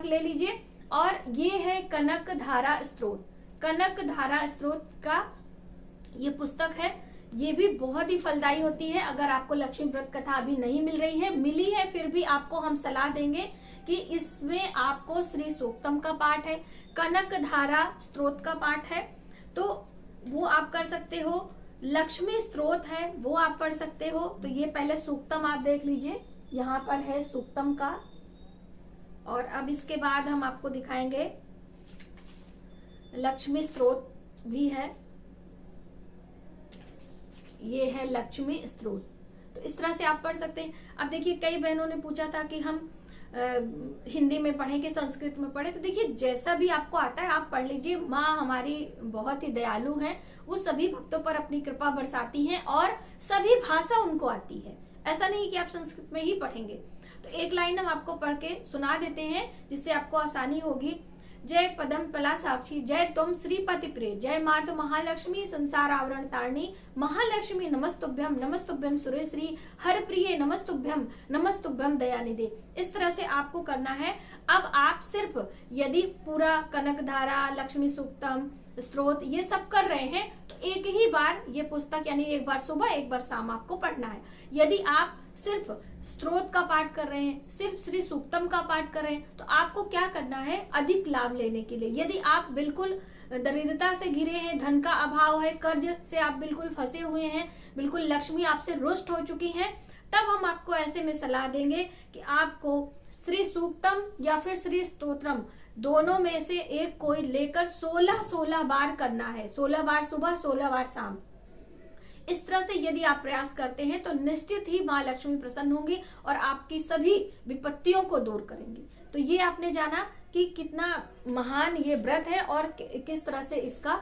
ले लीजिए। और ये है कनक धारा स्तोत्र। कनक धारा स्तोत्र का ये पुस्तक है, ये भी बहुत ही फलदायी होती है। अगर आपको लक्ष्मी व्रत कथा अभी नहीं मिल रही है, मिली है, फिर भी आपको हम सलाह देंगे कि इसमें आपको श्री सूक्तम का पाठ है, कनक धारा स्तोत्र का पाठ है, तो वो आप कर सकते हो। लक्ष्मी स्तोत्र है वो आप पढ़ सकते हो। तो ये पहले सूक्तम आप देख लीजिए, यहाँ पर है सूक्तम का। और अब इसके बाद हम आपको दिखाएंगे लक्ष्मी स्तोत्र भी है, ये है लक्ष्मी स्तोत्र। तो इस तरह से आप पढ़ सकते हैं। अब देखिए कई बहनों ने पूछा था कि हम हिंदी में पढ़ें कि संस्कृत में पढ़ें, तो देखिए जैसा भी आपको आता है आप पढ़ लीजिए। माँ हमारी बहुत ही दयालु हैं, वो सभी भक्तों पर अपनी कृपा बरसाती हैं और सभी भाषा उनको आती है। ऐसा नहीं कि आप संस्कृत में ही पढ़ेंगे। तो एक लाइन हम आपको पढ़ के सुना देते हैं जिससे आपको आसानी होगी। जय पदम पला साक्षी, जय तुम श्रीपति प्रिय, जय मार्त महालक्ष्मी संसार आवरण तारणी, महालक्ष्मी नमस्तुभ्यम नमस्तुभ्यम सुरेश्री, हर प्रिय नमस्तुभ्यम नमस्तुभ्यम दयानिधे। इस तरह से आपको करना है। अब आप सिर्फ यदि पूरा कनकधारा, लक्ष्मी सूक्तम, स्तोत्र ये सब कर रहे हैं तो एक ही बार ये पुस्तक यानी एक बार सुबह एक बार शाम आपको पढ़ना है। यदि आप सिर्फ स्तोत्र का पाठ कर रहे हैं, सिर्फ श्री सूक्तम का पाठ कर रहे हैं, तो आपको क्या करना है अधिक लाभ लेने के लिए। यदि आप बिल्कुल दरिद्रता से घिरे हैं, धन का अभाव है, कर्ज से आप बिल्कुल फंसे हुए हैं, बिल्कुल लक्ष्मी आपसे रुष्ट हो चुकी हैं, तब हम आपको ऐसे में सलाह देंगे कि आपको श्री सूक्तम या फिर श्री स्तोत्रम दोनों में से एक कोई लेकर 16 बार करना है। 16 बार सुबह, 16 बार शाम। इस तरह से यदि आप प्रयास करते हैं तो निश्चित ही माँ लक्ष्मी प्रसन्न होंगी और आपकी सभी विपत्तियों को दूर करेंगी। तो ये आपने जाना कि कितना महान ये व्रत है और किस तरह से इसका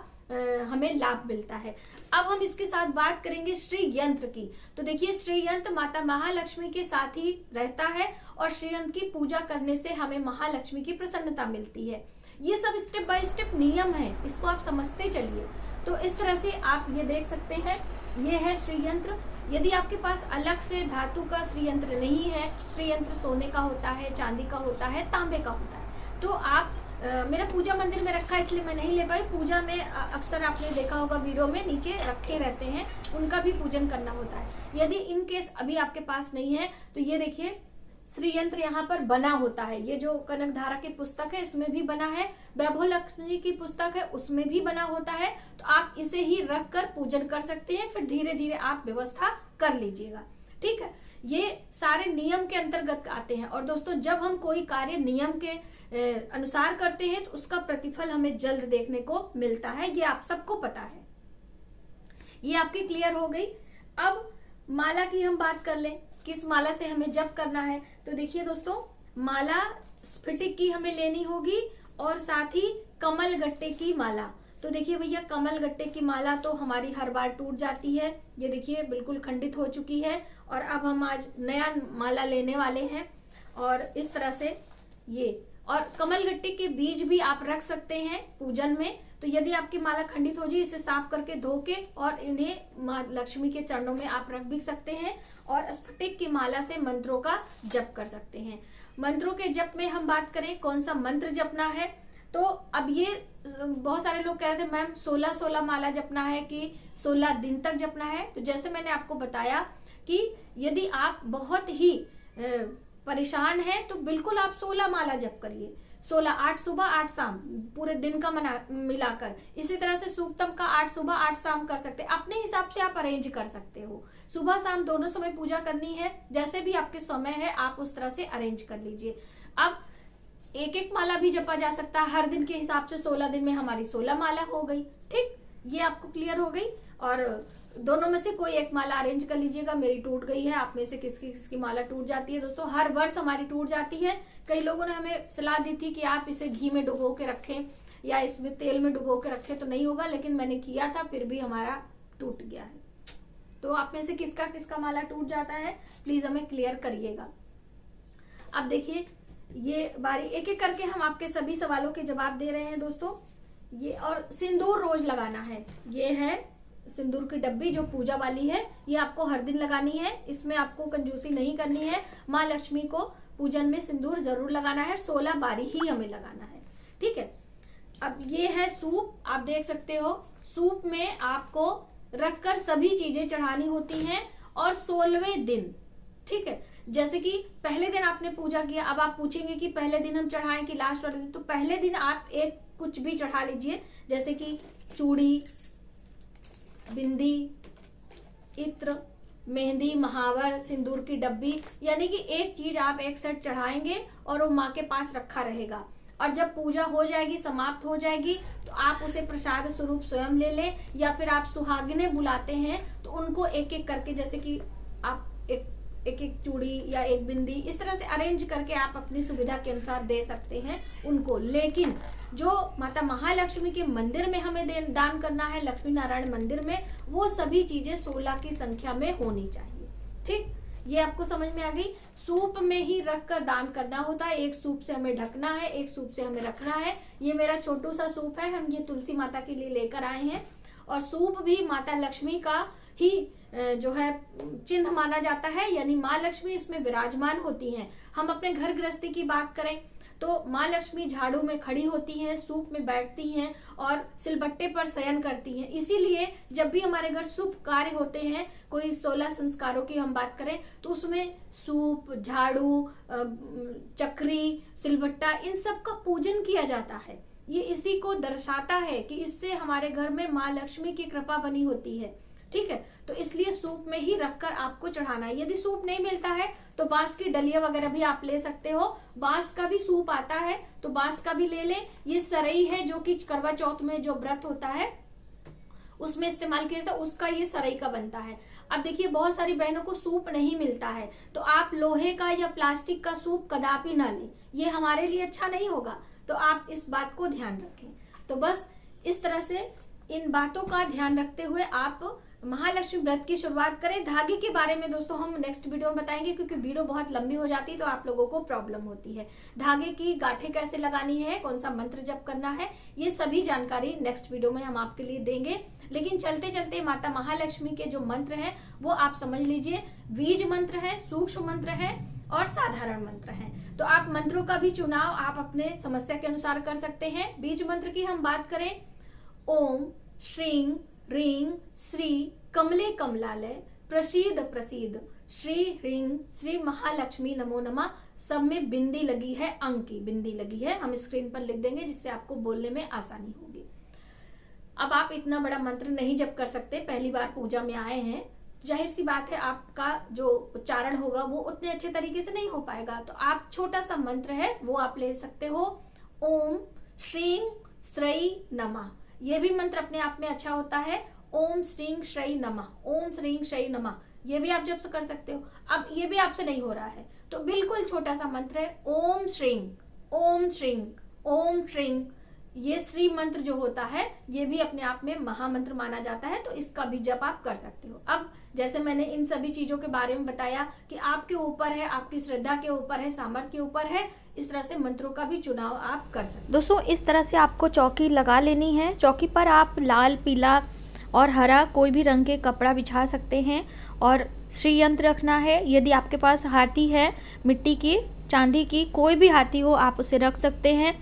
हमें लाभ मिलता है। अब हम इसके साथ बात करेंगे श्री यंत्र की। तो देखिए श्री यंत्र माता महालक्ष्मी के साथ ही रहता है और श्री यंत्र की पूजा करने से हमें महालक्ष्मी की प्रसन्नता मिलती है। ये सब स्टेप बाय स्टेप नियम है, इसको आप समझते चलिए। तो इस तरह से आप ये देख सकते हैं, ये है श्री यंत्र। यदि आपके पास अलग से धातु का श्री यंत्र नहीं है, श्री यंत्र सोने का होता है, चांदी का होता है, तांबे का होता है, तो आप मेरा पूजा मंदिर में रखा है इसलिए मैं नहीं ले पाई। पूजा में अक्सर आपने देखा होगा वीडियो में नीचे रखे रहते हैं, उनका भी पूजन करना होता है। यदि इन केस अभी आपके पास नहीं है तो ये देखिए श्री यंत्र यहाँ पर बना होता है। ये जो कनक धारा की पुस्तक है इसमें भी बना है, वैभव लक्ष्मी की पुस्तक है उसमें भी बना होता है। तो आप इसे ही रख कर पूजन कर सकते हैं, फिर धीरे धीरे आप व्यवस्था कर लीजिएगा। ठीक है, ये सारे नियम के अंतर्गत आते हैं। और दोस्तों जब हम कोई कार्य नियम के अनुसार करते हैं तो उसका प्रतिफल हमें जल्द देखने को मिलता है, ये आप सबको पता है। ये आपकी क्लियर हो गई। अब माला की हम बात कर लें, किस माला से हमें जप करना है। तो देखिए दोस्तों, माला स्फटिक की हमें लेनी होगी और साथ ही कमल गट्टे की माला। तो देखिए भैया, कमल गट्टे की माला तो हमारी हर बार टूट जाती है, ये देखिए बिल्कुल खंडित हो चुकी है। और अब हम आज नया माला लेने वाले हैं और इस तरह से ये, और कमल गट्टे के बीज भी आप रख सकते हैं पूजन में। तो यदि आपकी माला खंडित हो जाए, इसे साफ करके धो के और इन्हें माँ लक्ष्मी के चरणों में आप रख भी सकते हैं और स्फटिक की माला से मंत्रों का जप कर सकते हैं। मंत्रों के जप में हम बात करें कौन सा मंत्र जपना है, तो अब ये बहुत सारे लोग कह रहे थे मैम 16 माला जपना है कि 16 दिन तक जपना है। तो जैसे मैंने आपको बताया कि यदि आप बहुत ही परेशान हैं तो बिल्कुल आप 16 माला जप करिए। 16, 8 सुबह 8 शाम, पूरे दिन का मिलाकर। इसी तरह से सूक्तम का 8 सुबह 8 शाम कर सकते हैं, अपने हिसाब से आप अरेंज कर सकते हो। सुबह शाम दोनों समय पूजा करनी है, जैसे भी आपके समय है आप उस तरह से अरेंज कर लीजिए। अब एक एक माला भी जपा जा सकता है, हर दिन के हिसाब से 16 दिन में हमारी 16 माला हो गई। ठीक, ये आपको क्लियर हो गई। और दोनों में से कोई एक माला अरेंज कर लीजिएगा। मेरी टूट गई है, आप में से किसकी माला टूट जाती है। दोस्तों हर वर्ष हमारी टूट जाती है। कई लोगों ने हमें सलाह दी थी कि आप इसे घी में डुबो के रखें या इसमें तेल में डुबो के रखें, तो नहीं होगा, लेकिन मैंने किया था फिर भी हमारा टूट गया है। तो आप में से किसका किसका माला टूट जाता है प्लीज हमें क्लियर करिएगा। अब देखिए ये बारी एक एक करके हम आपके सभी सवालों के जवाब दे रहे हैं दोस्तों। ये, और सिंदूर रोज लगाना है। ये है सिंदूर की डब्बी जो पूजा वाली है, ये आपको हर दिन लगानी है। इसमें आपको कंजूसी नहीं करनी है, माँ लक्ष्मी को पूजन में सिंदूर जरूर लगाना है, 16 बारी ही हमें लगाना है। ठीक है, अब ये है सूप, आप देख सकते हो सूप में आपको रखकर सभी चीजें चढ़ानी होती हैं और 16वें दिन, ठीक है, जैसे कि पहले दिन आपने पूजा किया, अब आप पूछेंगे कि पहले दिन हम चढ़ाएं कि लास्ट वाले दिन, तो पहले दिन आप एक कुछ भी चढ़ा लीजिए, जैसे कि चूड़ी, बिंदी, इत्र, मेहंदी, महावर, सिंदूर की डब्बी, यानी कि एक चीज आप एक सेट चढ़ाएंगे और वो माँ के पास रखा रहेगा। और जब पूजा हो जाएगी, समाप्त हो जाएगी, तो आप उसे प्रसाद स्वरूप स्वयं ले लें, या फिर आप सुहागिनें बुलाते हैं तो उनको एक एक करके, जैसे कि आप एक एक चूड़ी या एक बिंदी इस तरह से अरेंज करके आप अपनी सुविधा के अनुसार दे सकते हैं उनको। लेकिन जो माता महालक्ष्मी के मंदिर में हमें दान करना है, लक्ष्मी नारायण मंदिर में, वो सभी चीजें 16 की संख्या में होनी चाहिए। ठीक, ये आपको समझ में आ गई। सूप में ही रख कर दान करना होता है, एक सूप से हमें ढकना है, एक सूप से हमें रखना है। ये मेरा छोटू सा सूप है, हम ये तुलसी माता के लिए लेकर आए हैं। और सूप भी माता लक्ष्मी का ही जो है चिन्ह माना जाता है, यानी माँ लक्ष्मी इसमें विराजमान होती हैं। हम अपने घर गृहस्थी की बात करें तो माँ लक्ष्मी झाड़ू में खड़ी होती हैं, सूप में बैठती हैं और सिलबट्टे पर शयन करती हैं। इसीलिए जब भी हमारे घर शुभ कार्य होते हैं, कोई 16 संस्कारों की हम बात करें, तो उसमें सूप, झाड़ू, चक्री, सिलबट्टा, इन सब का पूजन किया जाता है। ये इसी को दर्शाता है कि इससे हमारे घर में माँ लक्ष्मी की कृपा बनी होती है। ठीक है, तो इसलिए सूप में ही रखकर आपको चढ़ाना है। यदि सूप नहीं मिलता है तो बांस की डलिया वगैरह भी आप ले सकते हो, बांस का भी सूप आता है तो बांस का भी ले लें। ये सरई है जो कि करवा चौथ में जो व्रत होता है उसमें इस्तेमाल किया जाता है, उसका ये सरई का बनता है। अब देखिए बहुत सारी बहनों को सूप नहीं मिलता है, तो आप लोहे का या प्लास्टिक का सूप कदापि ना लें, ये हमारे लिए अच्छा नहीं होगा, तो आप इस बात को ध्यान रखें। तो बस इस तरह से इन बातों का ध्यान रखते हुए आप महालक्ष्मी व्रत की शुरुआत करें। धागे के बारे में दोस्तों हम नेक्स्ट वीडियो में बताएंगे, क्योंकि वीडियो बहुत लंबी हो जाती है तो आप लोगों को प्रॉब्लम होती है। धागे की गांठें कैसे लगानी है, कौन सा मंत्र जप करना है, ये सभी जानकारी नेक्स्ट वीडियो में हम आपके लिए देंगे। लेकिन चलते चलते माता महालक्ष्मी के जो मंत्र हैं वो आप समझ लीजिए। बीज मंत्र है, सूक्ष्म मंत्र है और साधारण मंत्र है। तो आप मंत्रों का भी चुनाव आप अपने समस्या के अनुसार कर सकते हैं। बीज मंत्र की हम बात करें, ओम श्रीं ह्रीं श्री कमले कमलालय प्रसीद प्रसीद श्री ह्रीं श्री महालक्ष्मी नमो नमः। सब में बिंदी लगी है, अंक की बिंदी लगी है, हम स्क्रीन पर लिख देंगे जिससे आपको बोलने में आसानी होगी। अब आप इतना बड़ा मंत्र नहीं जप कर सकते, पहली बार पूजा में आए हैं, जाहिर सी बात है आपका जो उच्चारण होगा वो उतने अच्छे तरीके से नहीं हो पाएगा, तो आप छोटा सा मंत्र है वो आप ले सकते हो, ओम श्रीं श्रई नमः। ये भी मंत्र अपने आप में अच्छा होता है, ओम श्रीं श्रई नमः, ओम श्रीं श्रई नमः, ये भी आप जब से कर सकते हो। अब ये भी आपसे नहीं हो रहा है तो बिल्कुल छोटा सा मंत्र है, ओम श्रीं ओम श्रीं ओम श्रीं। ये श्री मंत्र जो होता है ये भी अपने आप में महामंत्र माना जाता है, तो इसका भी जप आप कर सकते हो। अब जैसे मैंने इन सभी चीजों के बारे में बताया कि आपके ऊपर है, आपकी श्रद्धा के ऊपर है, सामर्थ्य के ऊपर है, इस तरह से मंत्रों का भी चुनाव आप कर सकते हैं। दोस्तों इस तरह से आपको चौकी लगा लेनी है। चौकी पर आप लाल, पीला और हरा कोई भी रंग के कपड़ा बिछा सकते हैं और श्री यंत्र रखना है। यदि आपके पास हाथी है, मिट्टी की, चांदी की, कोई भी हाथी हो आप उसे रख सकते हैं।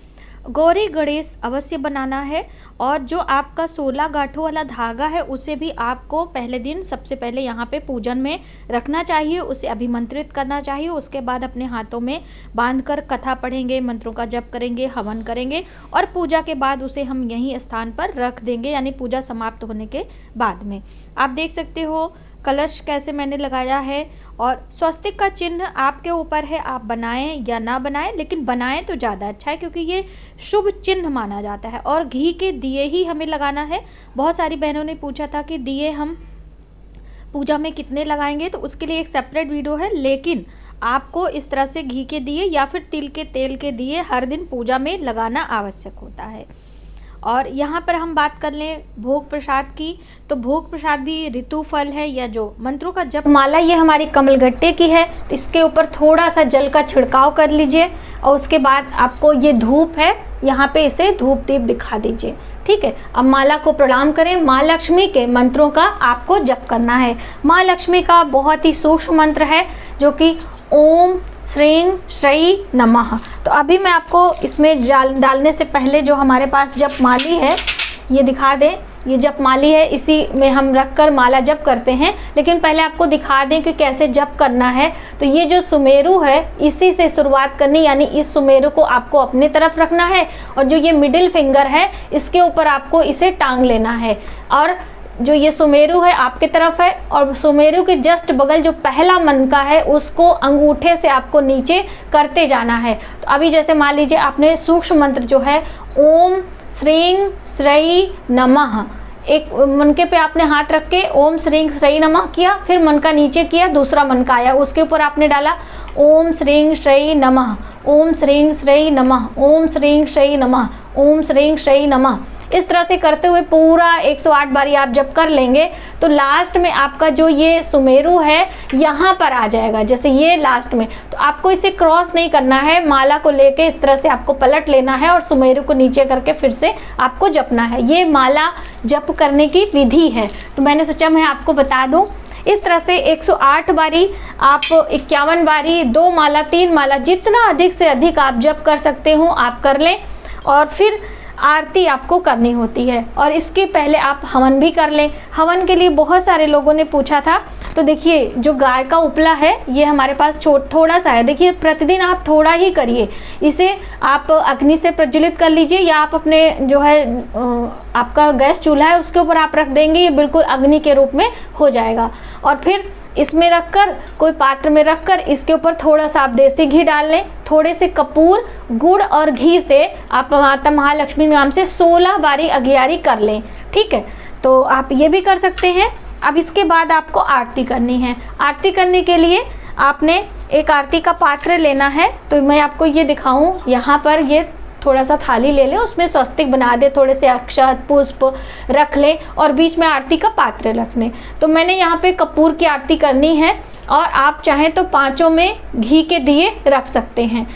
गौरी गणेश अवश्य बनाना है और जो आपका 16 गांठों वाला धागा है उसे भी आपको पहले दिन सबसे पहले यहाँ पे पूजन में रखना चाहिए, उसे अभिमंत्रित करना चाहिए। उसके बाद अपने हाथों में बांधकर कथा पढ़ेंगे, मंत्रों का जप करेंगे, हवन करेंगे और पूजा के बाद उसे हम यहीं स्थान पर रख देंगे, यानी पूजा समाप्त होने के बाद में। आप देख सकते हो कलश कैसे मैंने लगाया है और स्वस्तिक का चिन्ह आपके ऊपर है, आप बनाएं या ना बनाएं, लेकिन बनाएं तो ज़्यादा अच्छा है क्योंकि ये शुभ चिन्ह माना जाता है। और घी के दिए ही हमें लगाना है। बहुत सारी बहनों ने पूछा था कि दिए हम पूजा में कितने लगाएंगे, तो उसके लिए एक सेपरेट वीडियो है, लेकिन आपको इस तरह से घी के दिए या फिर तिल के तेल के दिए हर दिन पूजा में लगाना आवश्यक होता है। और यहाँ पर हम बात कर लें भोग प्रसाद की, तो भोग प्रसाद भी ऋतु फल है या जो मंत्रों का जप माला, ये हमारी कमलगट्टे की है, इसके ऊपर थोड़ा सा जल का छिड़काव कर लीजिए और उसके बाद आपको ये धूप है, यहाँ पे इसे धूप दीप दिखा दीजिए। ठीक है, अब माला को प्रणाम करें। माँ लक्ष्मी के मंत्रों का आपको जप करना है। माँ लक्ष्मी का बहुत ही सूक्ष्म मंत्र है जो कि ओम श्रीं श्री नमः। तो अभी मैं आपको इसमें डालने से पहले जो हमारे पास जपमाली है ये दिखा दें। ये जपमाली है, इसी में हम रखकर माला जप करते हैं, लेकिन पहले आपको दिखा दें कि कैसे जप करना है। तो ये जो सुमेरु है इसी से शुरुआत करनी, यानी इस सुमेरु को आपको अपनी तरफ रखना है और जो ये मिडिल फिंगर है इसके ऊपर आपको इसे टांग लेना है। और जो ये सुमेरु है आपके तरफ है और सुमेरु के जस्ट बगल जो पहला मनका है उसको अंगूठे से आपको नीचे करते जाना है। तो अभी जैसे मान लीजिए आपने सूक्ष्म मंत्र जो है ओम श्रीं श्री नमः, एक मनके पे आपने हाथ रख के ओम श्रीं श्री नमः किया, फिर मनका नीचे किया, दूसरा मनका आया उसके ऊपर आपने डाला ओम श्रीं श्री नमः, ओम श्रीं श्री नमः, ओम श्रीं श्री नमः, ओम श्रीं श्री नमः। इस तरह से करते हुए पूरा 108 बारी आप जब कर लेंगे तो लास्ट में आपका जो ये सुमेरु है यहाँ पर आ जाएगा, जैसे ये लास्ट में। तो आपको इसे क्रॉस नहीं करना है, माला को लेके इस तरह से आपको पलट लेना है और सुमेरु को नीचे करके फिर से आपको जपना है। ये माला जप करने की विधि है, तो मैंने सोचा मैं आपको बता दूँ। इस तरह से 108 बारी आप 51 बारी 2 माला 3 माला जितना अधिक से अधिक आप जप कर सकते हो आप कर लें। और फिर आरती आपको करनी होती है और इसके पहले आप हवन भी कर लें। हवन के लिए बहुत सारे लोगों ने पूछा था, तो देखिए जो गाय का उपला है ये हमारे पास थोड़ा सा है। देखिए प्रतिदिन आप थोड़ा ही करिए, इसे आप अग्नि से प्रज्वलित कर लीजिए या आप अपने जो है आपका गैस चूल्हा है उसके ऊपर आप रख देंगे, ये बिल्कुल अग्नि के रूप में हो जाएगा। और फिर इसमें रखकर कोई पात्र में रखकर इसके ऊपर थोड़ा सा आप देसी घी डाल लें, थोड़े से कपूर, गुड़ और घी से आप माता महालक्ष्मी नाम से 16 बारी अघियारी कर लें। ठीक है, तो आप ये भी कर सकते हैं। अब इसके बाद आपको आरती करनी है। आरती करने के लिए आपने एक आरती का पात्र लेना है। तो मैं आपको ये दिखाऊं, यहाँ पर ये थोड़ा सा थाली ले लें, उसमें स्वस्तिक बना दे, थोड़े से अक्षत पुष्प रख लें और बीच में आरती का पात्र रख लें। तो मैंने यहाँ पे कपूर की आरती करनी है और आप चाहें तो 5 में घी के दिए रख सकते हैं।